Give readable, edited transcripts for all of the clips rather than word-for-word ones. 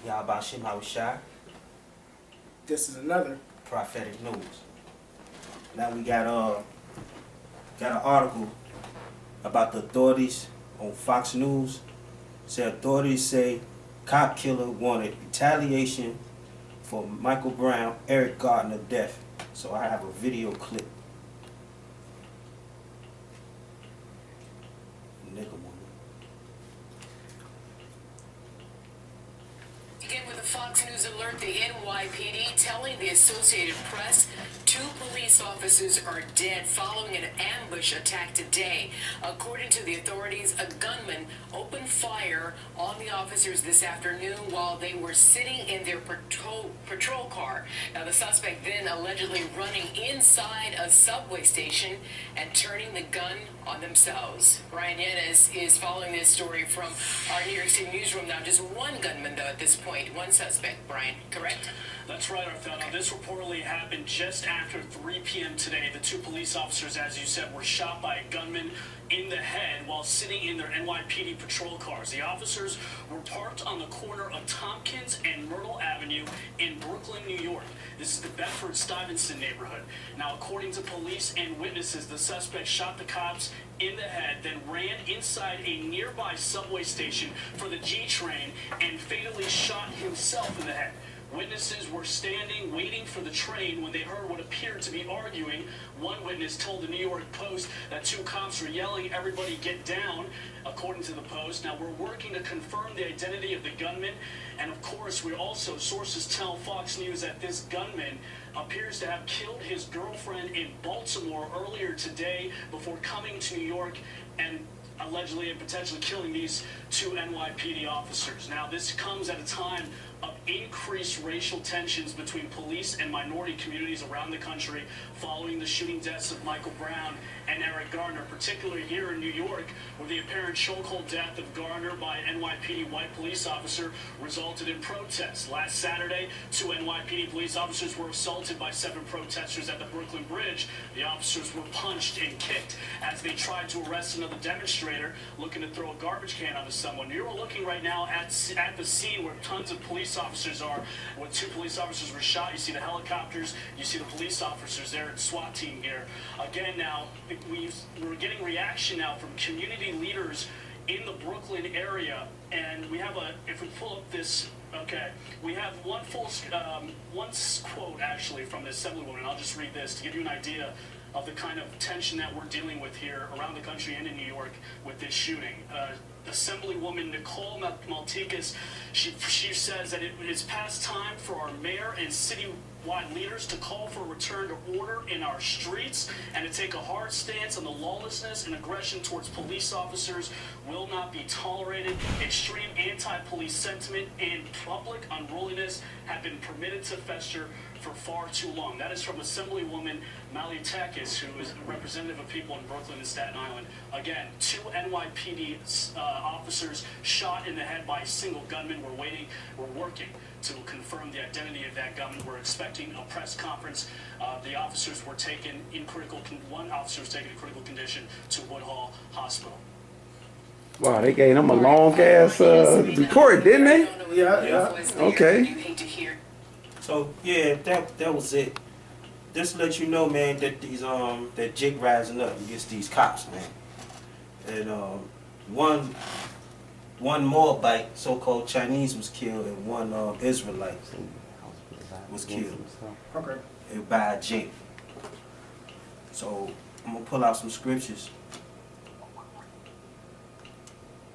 Yabashim Hawashai, This is another. Prophetic News. Now we got an article about the authorities on Fox News. Said authorities say cop killer wanted retaliation for Michael Brown Eric Garner death. So I have a video clip. Begin with a Fox News alert. The NYPD telling the Associated Press 2 police officers are dead following an ambush attack today. According to the authorities, a gunman opened fire on the officers this afternoon while they were sitting in their patrol car. Now, the suspect then allegedly running inside a subway station and turning the gun on themselves. Brian Yanez is following this story from our New York City newsroom. Now, just one gunman, though, at this point, one suspect. Brian, correct? That's right, Arthur. This reportedly happened just after 3 p.m. today. The 2 police officers, as you said, were shot by a gunman in the head while sitting in their NYPD patrol cars. The officers were parked on the corner of Tompkins and Myrtle Avenue in Brooklyn, New York. This is the Bedford-Stuyvesant neighborhood. Now, according to police and witnesses, the suspect shot the cops in the head, then ran inside a nearby subway station for the G train and fatally shot himself in the head. Witnesses were standing, waiting for the train when they heard what appeared to be arguing. One witness told the New York Post that 2 cops were yelling, "Everybody get down," according to the Post. Now, we're working to confirm the identity of the gunman. And, of course, sources tell Fox News that this gunman appears to have killed his girlfriend in Baltimore earlier today before coming to New York and allegedly and potentially killing these 2 NYPD officers. Now, this comes at a time of increased racial tensions between police and minority communities around the country following the shooting deaths of Michael Brown and Eric Garner, particularly here in New York, where the apparent chokehold death of Garner by an NYPD white police officer resulted in protests. Last Saturday, 2 NYPD police officers were assaulted by 7 protesters at the Brooklyn Bridge. The officers were punched and kicked as they tried to arrest another demonstrator looking to throw a garbage can onto someone. You're looking right now at the scene where tons of police officers are. When 2 police officers were shot, you see the helicopters, you see the police officers there in SWAT team gear. Again, now, we're getting reaction now from community leaders in the Brooklyn area, and we have if we pull up this, okay, we have one quote actually from the Assemblywoman. I'll just read this to give you an idea of the kind of tension that we're dealing with here around the country and in New York with this shooting. Assemblywoman Nicole Maltikas, she says that it is past time for our mayor and citywide leaders to call for a return to order in our streets and to take a hard stance on the lawlessness and aggression towards police officers will not be tolerated. Extreme anti-police sentiment and public unruliness have been permitted to fester for far too long. That is from Assemblywoman Maltikas, who is a representative of people in Brooklyn and Staten Island. Again, 2 NYPD officers shot in the head by a single gunman. We're working to confirm the identity of that gunman. We're expecting a press conference. The officers were taken in one officer was taken in critical condition to Woodhull Hospital. Wow, they gave him a long ass report, didn't they? Yeah. Okay. So yeah, that was it. Just to let you know, man, that these that Jake rising up against these cops, man. And one Moabite, so-called Chinese, was killed, and one Israelite was killed. Okay. By Jake. So I'm gonna pull out some scriptures.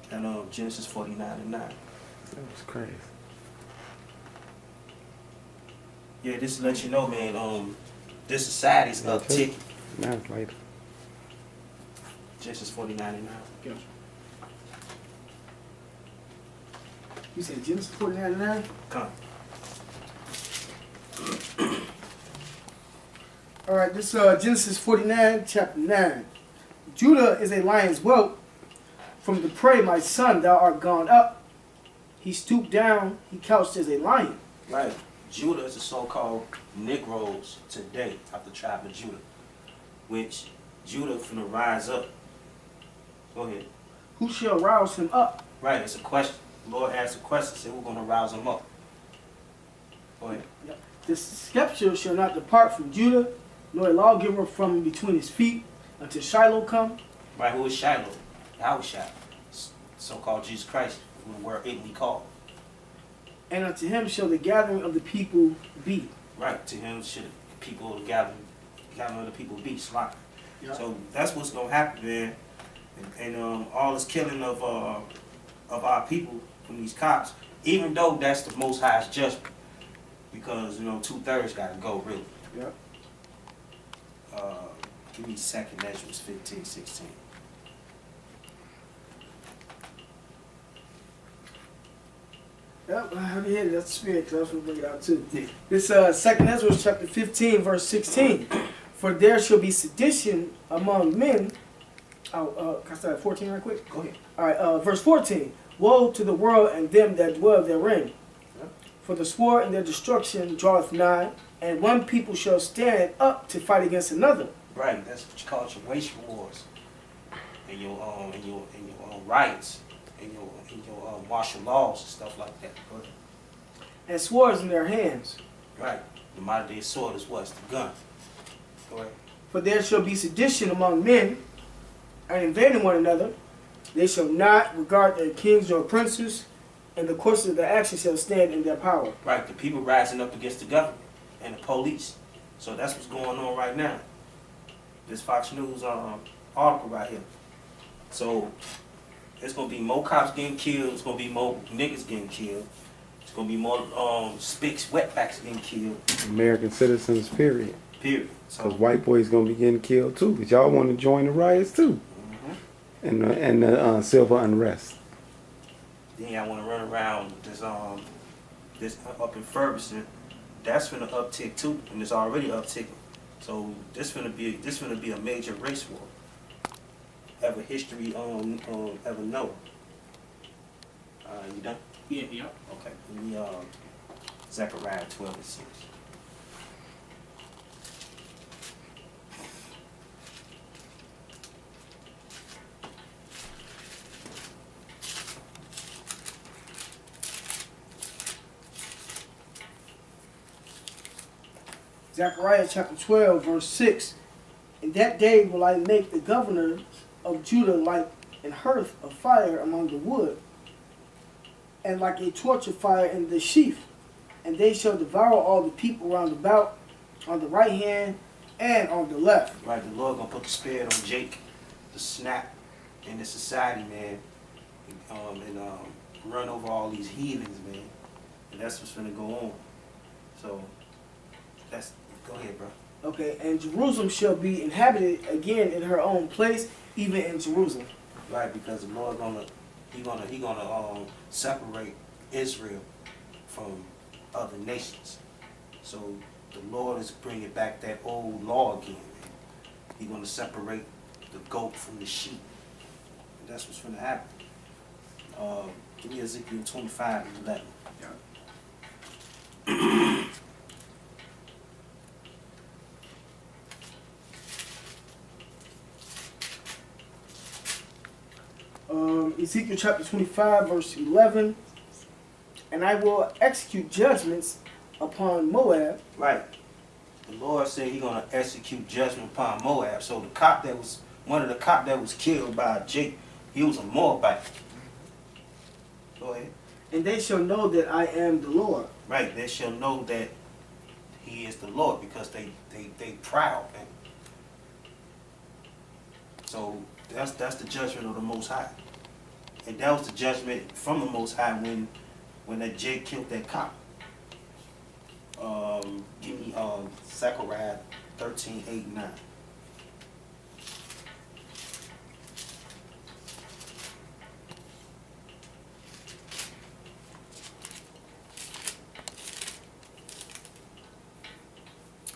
And Genesis 49:9. That was crazy. Yeah, this to let you know, man, this society's upticking. Now it's later. Genesis 49:9. Gotcha. You said Genesis 49:9? Come. All right, this Genesis 49, chapter 9. Judah is a lion's whelp. From the prey, my son, thou art gone up. He stooped down, he couched as a lion. Right. Judah is the so-called Negroes today of the tribe of Judah, which Judah finna rise up. Go ahead. Who shall rouse him up? Right, it's a question. The Lord asked a question, said we're gonna rouse him up. Go ahead. The scepter shall not depart from Judah, nor a lawgiver from between his feet, until Shiloh come. Right, who is Shiloh? Yahushua, so-called Jesus Christ, who the word ignorantly called. And unto him shall the gathering of the people be. Right, to him should the people gathering of the people be slaughtered. Yeah. So that's what's gonna happen, man. And all this killing of our people from these cops, even though that's the Most High's judgment, because 2/3 got to go really. Yeah. Give me a second. That was 15:16. Yep, I already hit it. That's the spirit, because I was going to bring it out too. Yeah. This 2nd Ezra chapter 15, verse 16. For there shall be sedition among men. Can I start at 14 right quick? Go ahead. All right, verse 14. Woe to the world and them that dwell therein. Yep. For the sword and their destruction draweth nigh, and one people shall stand up to fight against another. Right, that's what you call your racial wars, and your riots, and your martial laws and stuff like that. Go ahead. And swords in their hands. Right, the modern day sword is what? It's the gun. Go ahead. For there shall be sedition among men, and invading one another. They shall not regard their kings or princes, and the course of their action shall stand in their power. Right, the people rising up against the government and the police. So that's what's going on right now. This Fox News article right here. So it's gonna be more cops getting killed. It's gonna be more niggas getting killed. It's gonna be more spicks, wetbacks getting killed. American citizens, period. Period. So Because white boys gonna be getting killed too. But y'all want to join the riots too, and the civil unrest. then y'all want to run around this up in Ferguson. That's finna uptick too, and it's already upticking. So this finna be a major race war. Ever history ever know. You done? Yeah. Okay. Let me Zechariah 12:6. Zechariah chapter 12, verse 6. In that day will I make the governors of Judah like an hearth of fire among the wood, and like a torch of fire in the sheaf. And they shall devour all the people round about, on the right hand and on the left. Right, the Lord gonna put the spirit on Jake, the snap in this society, man, and run over all these heathens, man. And that's what's gonna go on. So go ahead, bro. Okay, and Jerusalem shall be inhabited again in her own place, even in Jerusalem. Right, because the Lord he gonna separate Israel from other nations. So the Lord is bringing back that old law again, man. He's gonna separate the goat from the sheep. And that's what's gonna happen. Give me Ezekiel 25:11. Ezekiel chapter 25, verse 11. And I will execute judgments upon Moab. Right. The Lord said He's gonna execute judgment upon Moab. So the cop one of the cop that was killed by Jake, he was a Moabite. Go ahead. And they shall know that I am the Lord. Right. They shall know that He is the Lord because they proud, man. So that's the judgment of the Most High. And that was the judgment from the Most High when that Jake killed that cop. Give me Zechariah 13:8-9.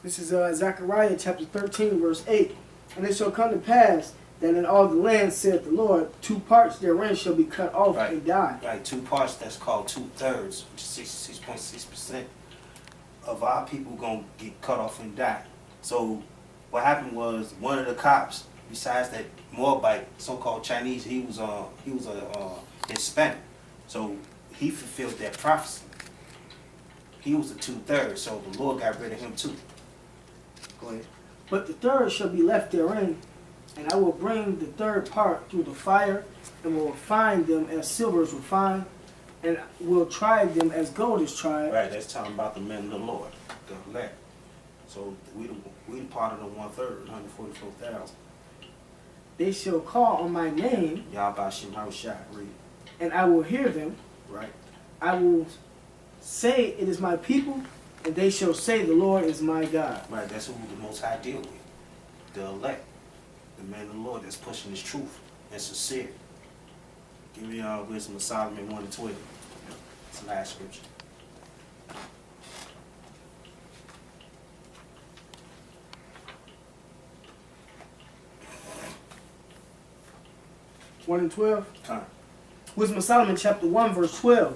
This is Zechariah chapter 13, verse 8. And it shall come to pass that in all the land, saith the Lord, 2 parts therein shall be cut off Right. and die. Right, 2 parts, that's called 2/3, which is 66.6% of our people gonna get cut off and die. So what happened was one of the cops, besides that Moabite, so-called Chinese, he was a Hispanic. So he fulfilled that prophecy. he was the 2/3, so the Lord got rid of him too. Go ahead. But the third shall be left therein, and I will bring the third part through the fire, and will refine them as silver is refined, and will try them as gold is tried. Right, that's talking about the men of the Lord, the elect. So we the part of the 1/3, 144,000. They shall call on my name, Yahbashim Harushai, read. and I will hear them. Right? I will say, it is my people, and they shall say, the Lord is my God. Right, that's who the Most High deal with. The elect. The man of the Lord that's pushing his truth and sincere. Give me Wisdom of Solomon 1:12. It's the last scripture. One and 12. Time. Wisdom of Solomon, chapter 1, verse 12.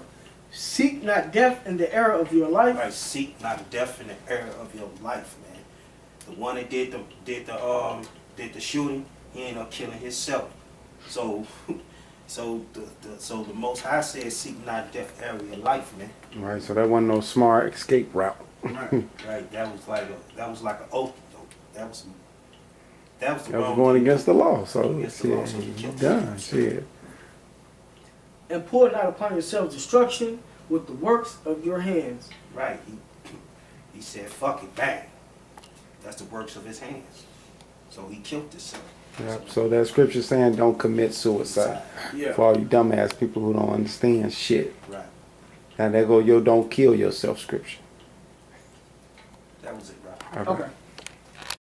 Seek not death in the era of your life. Right, seek not death in the era of your life, man. The one that did the shooting, he ended up killing himself. So the Most High says, seek not death era of your life, man. Right, so that wasn't no smart escape route. Right. That was like an oath. That was the wrong going thing. against the law, so Against the law, so you killed done. yourself. Shit. And pour not upon yourselves destruction with the works of your hands. Right. He said, fuck it, bang. That's the works of his hands. So he killed himself. Yep. So that scripture saying don't commit suicide. Yeah. For all you dumbass people who don't understand shit. Right. Now there go your don't kill yourself scripture. That was it, right? Okay. Okay.